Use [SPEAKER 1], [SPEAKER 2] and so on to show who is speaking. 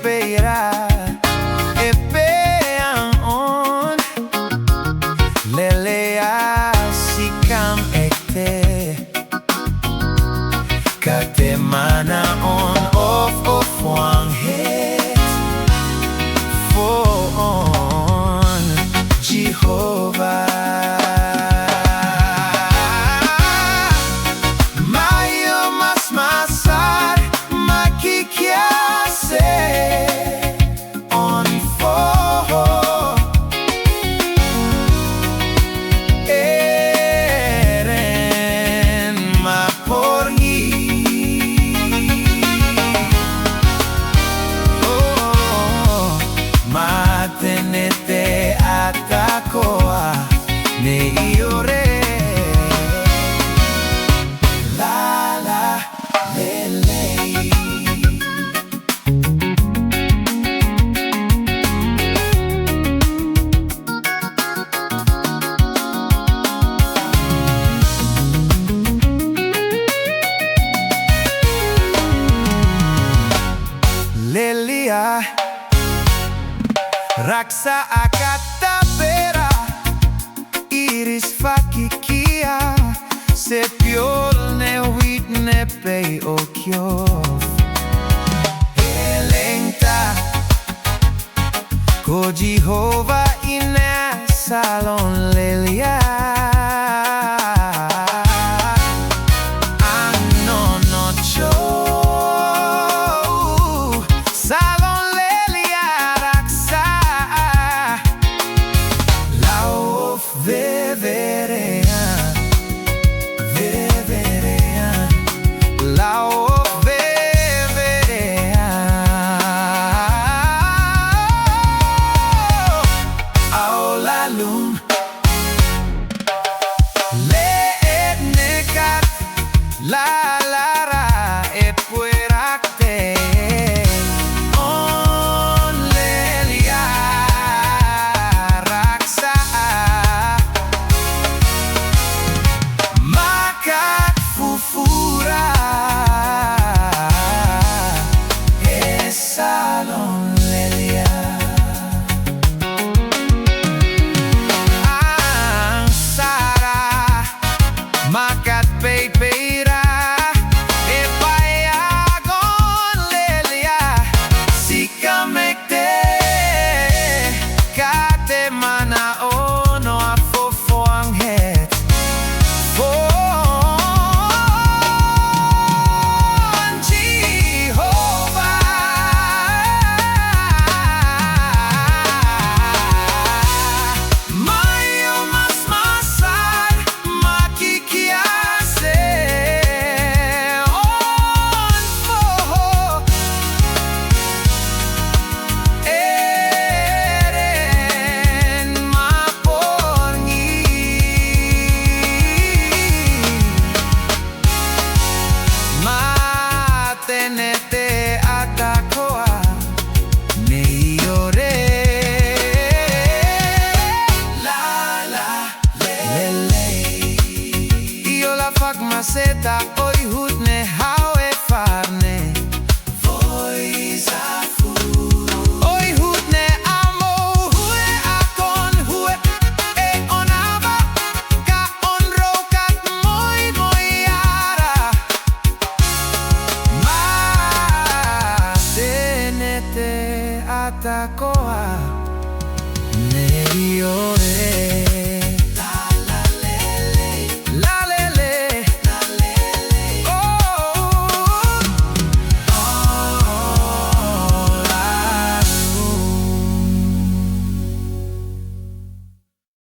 [SPEAKER 1] peira e pean on lelea sikam ekte kate mana on of wang het for on Jehovah. Tenete atakoa ne iore la la lele. Lelia Raksa akatapera iris fakikia se piol ne wit ne pei okiof elenta ko Jehovah ine salon lelia Alalumu le etnekat la lara e puerakte on lelia raksa makat fufura e salon makat peira e payagon lelia sikamekte kate mana ono afofoang het on Jehovah. Mayo mas masar tenete atakoa ne iore la la lele io la fak maseta oi hut ne hawe farne voi zafu oi hut ne amo hue akon hue e onava ka on rokat moi moiara atakoa ne iore.